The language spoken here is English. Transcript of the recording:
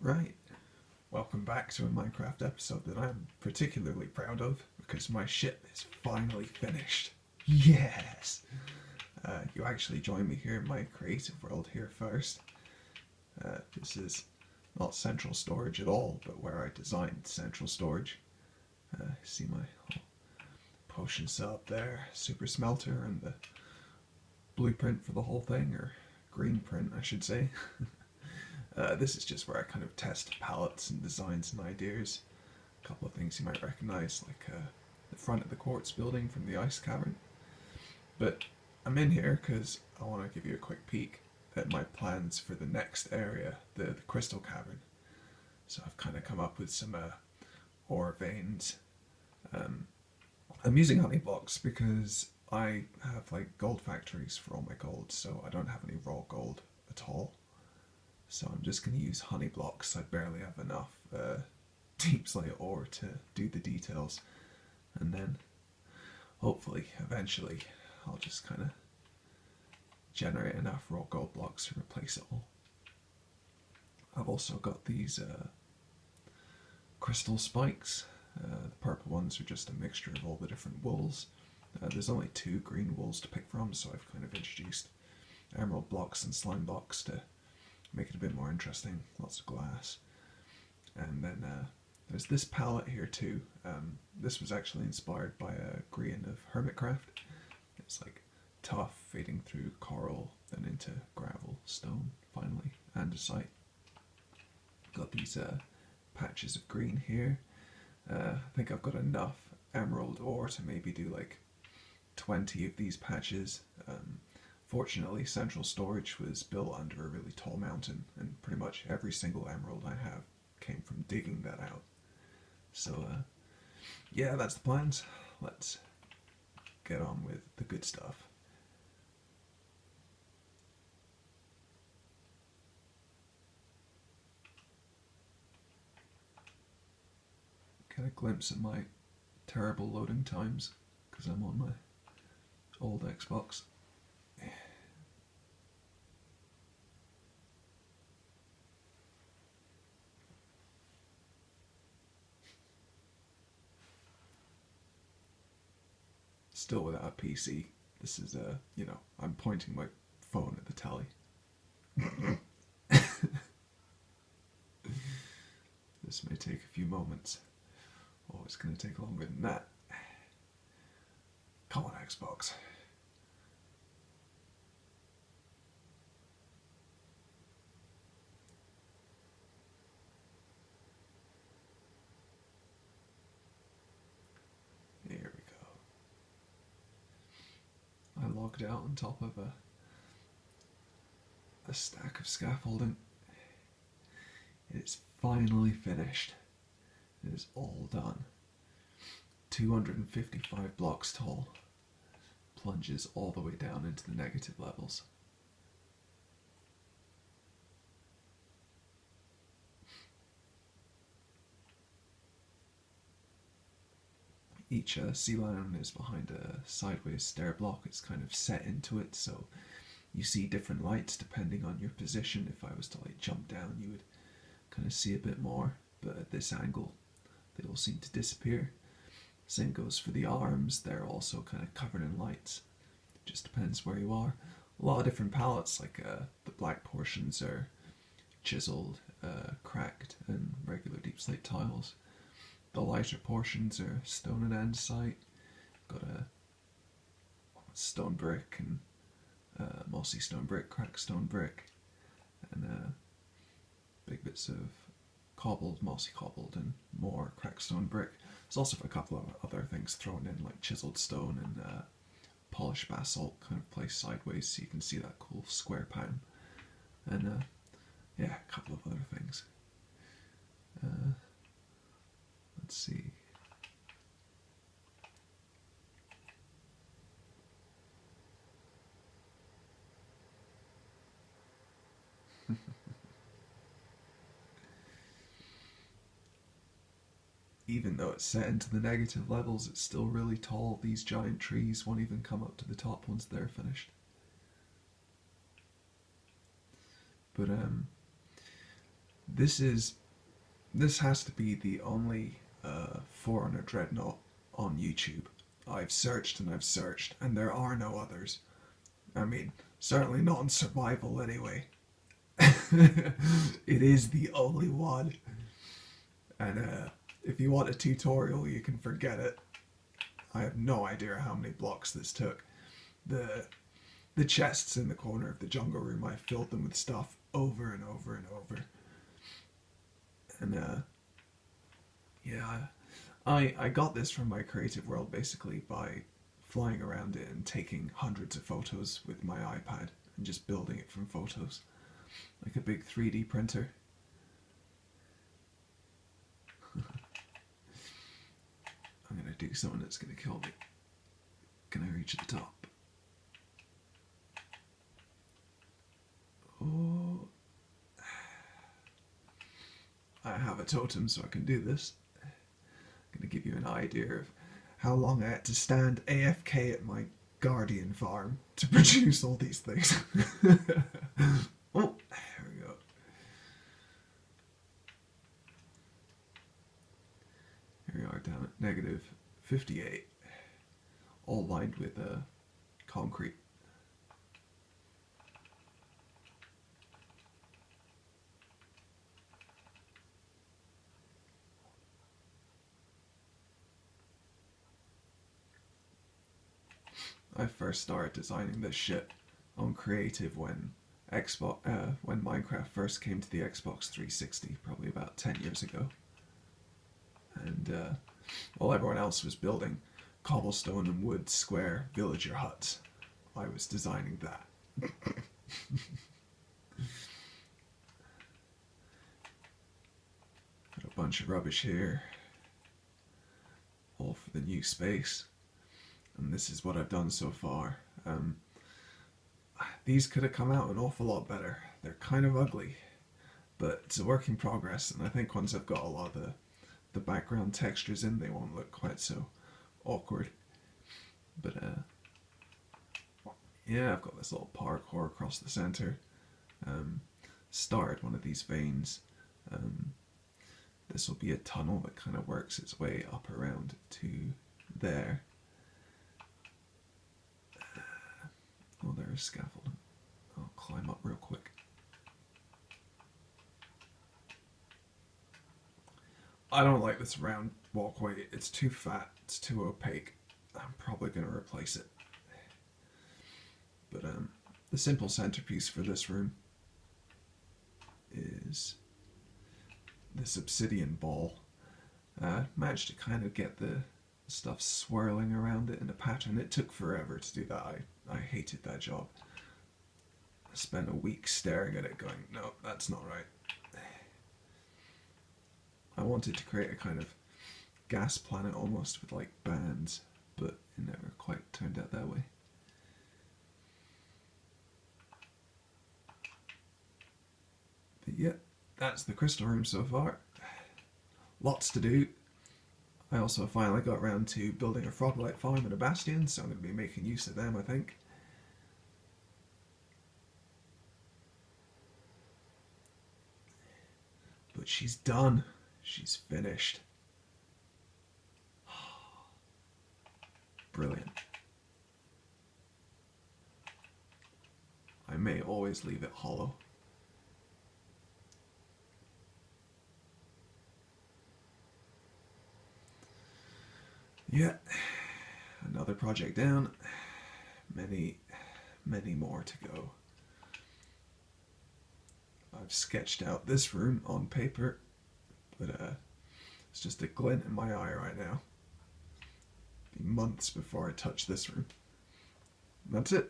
Right, welcome back to a Minecraft episode that I'm particularly proud of because my ship is finally finished. Yes! You actually joined me here in my creative world here first. This is not central storage at all, but where I designed central storage. See my potion cell up there, super smelter, and the blueprint for the whole thing, or green print I should say. This is just where I kind of test palettes and designs and ideas. A couple of things you might recognize, like the front of the quartz building from the ice cavern. But I'm in here because I want to give you a quick peek at my plans for the next area, the crystal cavern. So I've kind of come up with some ore veins. I'm using honey blocks because I have like gold factories for all my gold, so I don't have any raw gold at all. So I'm just going to use honey blocks. I barely have enough deep slate ore to do the details. And then hopefully, eventually, I'll just kind of generate enough raw gold blocks to replace it all. I've also got these crystal spikes. The purple ones are just a mixture of all the different wools. There's only 2 green wools to pick from, so I've kind of introduced emerald blocks and slime blocks to make it a bit more interesting. Lots of glass. And then there's this palette here too. This was actually inspired by a Grian of Hermitcraft. It's like tough, fading through coral, then into gravel, stone, finally, andesite. Got these patches of green here. I think I've got enough emerald ore to maybe do like 20 of these patches. Fortunately, central storage was built under a really tall mountain, and pretty much every single emerald I have came from digging that out. So, yeah, that's the plans. Let's get on with the good stuff. Get a glimpse at my terrible loading times because I'm on my old Xbox. Still without a PC. This is I'm pointing my phone at the telly. This may take a few moments. Oh, it's going to take longer than that. Come on, Xbox. Here we go. I logged out on top of a stack of scaffolding. It's finally finished. It is all done. 255 blocks tall. Plunges all the way down into the negative levels. Each sea lion is behind a sideways stair block. It's kind of set into it, so you see different lights depending on your position. If I was to like jump down, you would kind of see a bit more, but at this angle they all seem to disappear. Same goes for the arms, they're also kind of covered in lights. It just depends where you are. A lot of different palettes, like the black portions are chiseled, cracked, and regular deep slate tiles. The lighter portions are stone and andesite. Got a stone brick and mossy stone brick, cracked stone brick, and big bits of cobbled, mossy cobbled, and more cracked stone brick. There's also a couple of other things thrown in, like chiseled stone and polished basalt, kind of placed sideways so you can see that cool square pattern. And yeah, a couple of other things. Let's see. Even though it's set into the negative levels, it's still really tall. These giant trees won't even come up to the top once they're finished. But This has to be the only Forerunner Dreadnought on YouTube. I've searched and I've searched, and there are no others. I mean, certainly not in survival anyway. It is the only one. And if you want a tutorial, you can forget it. I have no idea how many blocks this took. The chests in the corner of the jungle room, I filled them with stuff over and over and over. And yeah, I got this from my creative world basically by flying around it and taking hundreds of photos with my iPad and just building it from photos. Like a big 3D printer. I'm gonna do something that's gonna kill me. Can I reach the top? Oh. I have a totem so I can do this. I'm gonna give you an idea of how long I had to stand AFK at my guardian farm to produce all these things. Oh, there we go. Here we are down at negative 58, all lined with concrete. I first started designing this shit on creative when when Minecraft first came to the Xbox 360, probably about 10 years ago. And while everyone else was building cobblestone and wood square villager huts, I was designing that. Got a bunch of rubbish here, all for the new space. And this is what I've done so far. These could have come out an awful lot better. They're kind of ugly, but it's a work in progress, and I think once I've got a lot of the background textures in, they won't look quite so awkward. But yeah, I've got this little parkour across the center. Started one of these veins. This will be a tunnel that kind of works its way up around to there. Oh, there is scaffolding. I'll climb up real quick. I don't like this round walkway. It's too fat. It's too opaque. I'm probably going to replace it. But the simple centerpiece for this room is this obsidian ball. Managed to kind of get the stuff swirling around it in a pattern. It took forever to do that. I hated that job. I spent a week staring at it going, no, that's not right. I wanted to create a kind of gas planet almost with like bands, but it never quite turned out that way. But yeah, that's the crystal room so far. Lots to do. I also finally got around to building a froglight farm and a bastion, so I'm going to be making use of them, I think. But she's done. She's finished. Brilliant. I may always leave it hollow. Yeah, another project down. Many, many more to go. I've sketched out this room on paper, but it's just a glint in my eye right now. It'll be months before I touch this room. That's it.